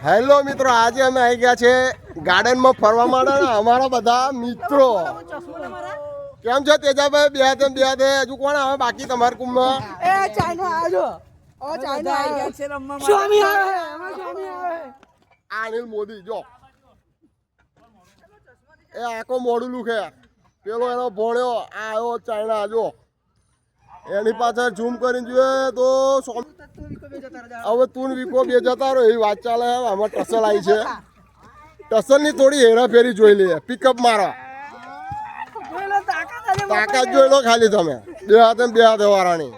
Hello મિત્રો, આજે અમે આવી ગયા છે ગાર્ડનમાં ફરવા માટે. અમારા બધા મિત્રો કેમ છો? તેજાભાઈ બે હાથે હજુ કોણ આવે બાકી તમારા કુંભમાં? અનિલ મોદી જો એ આખો મોડું લુખે પેલો એનો ભોળ્યો આવ્યો ચાઇના જો એની પાછળ ઝૂમ કરીને જોઈએ તો હવે તું વીકો બે જતા રહો એવી વાત ચાલે. આમાં ટસલ આવી છે, ટસલની થોડી હેરાફેરી જોઈ લઈએ. પિકઅપ મારો તાકાત જોઈ લો ખાલી તમે. બે હાથે વાળાની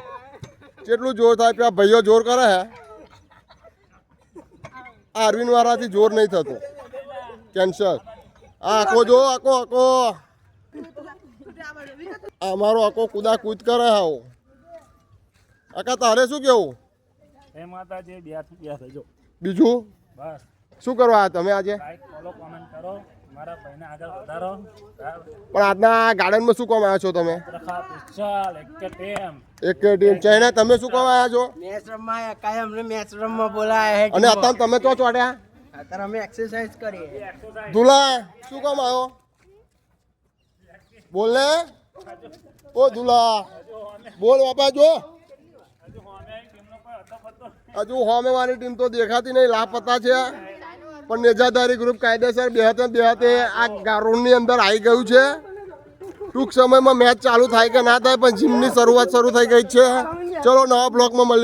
કેટલું જોર થાય. પેલા ભાઈઓ જોર કરે હે, આ અરવિંદ વાળાથી જોર નહીં થતું, કેન્સર. આ આખો જો આખો અમારો આખો કુદા કૂદ કરે હાવ. આકા તારે શું કેવું? બીજું બસ શું કરવા તમે આજે? ફોલો કોમેન્ટ કરો, મારા ભાઈને આગળ વધારો. પણ આજના ગાર્ડનમાં શું કામ આવ્યા છો તમે? એક ટીમ ચાઇના. તમે શું કામ આવ્યા છો? મેચ રમવા કાયમ ને મેચ રમવા બોલાય હે. અને અત્યારે તમે તો ચોટ્યા? અત્યારે અમે એક્સરસાઇઝ કરીએ. દુલા શું કામ આવ્યો? બોલ ને ઓ દુલા, બોલ બાપા. જો હજુ હોમે વાળી ટીમ તો દેખાતી નહીં, લાપતા છે. પણ નેજાદારી ગ્રુપ કાયદેસર બે હાથે આ ગ્રાઉન્ડની અંદર આવી ગયું છે. ટૂંક સમયમાં મેચ ચાલુ થાય કે ના થાય, પણ જીમની શરૂઆત શરૂ થઈ ગઈ છે. ચલો નવા બ્લોકમાં મળીએ.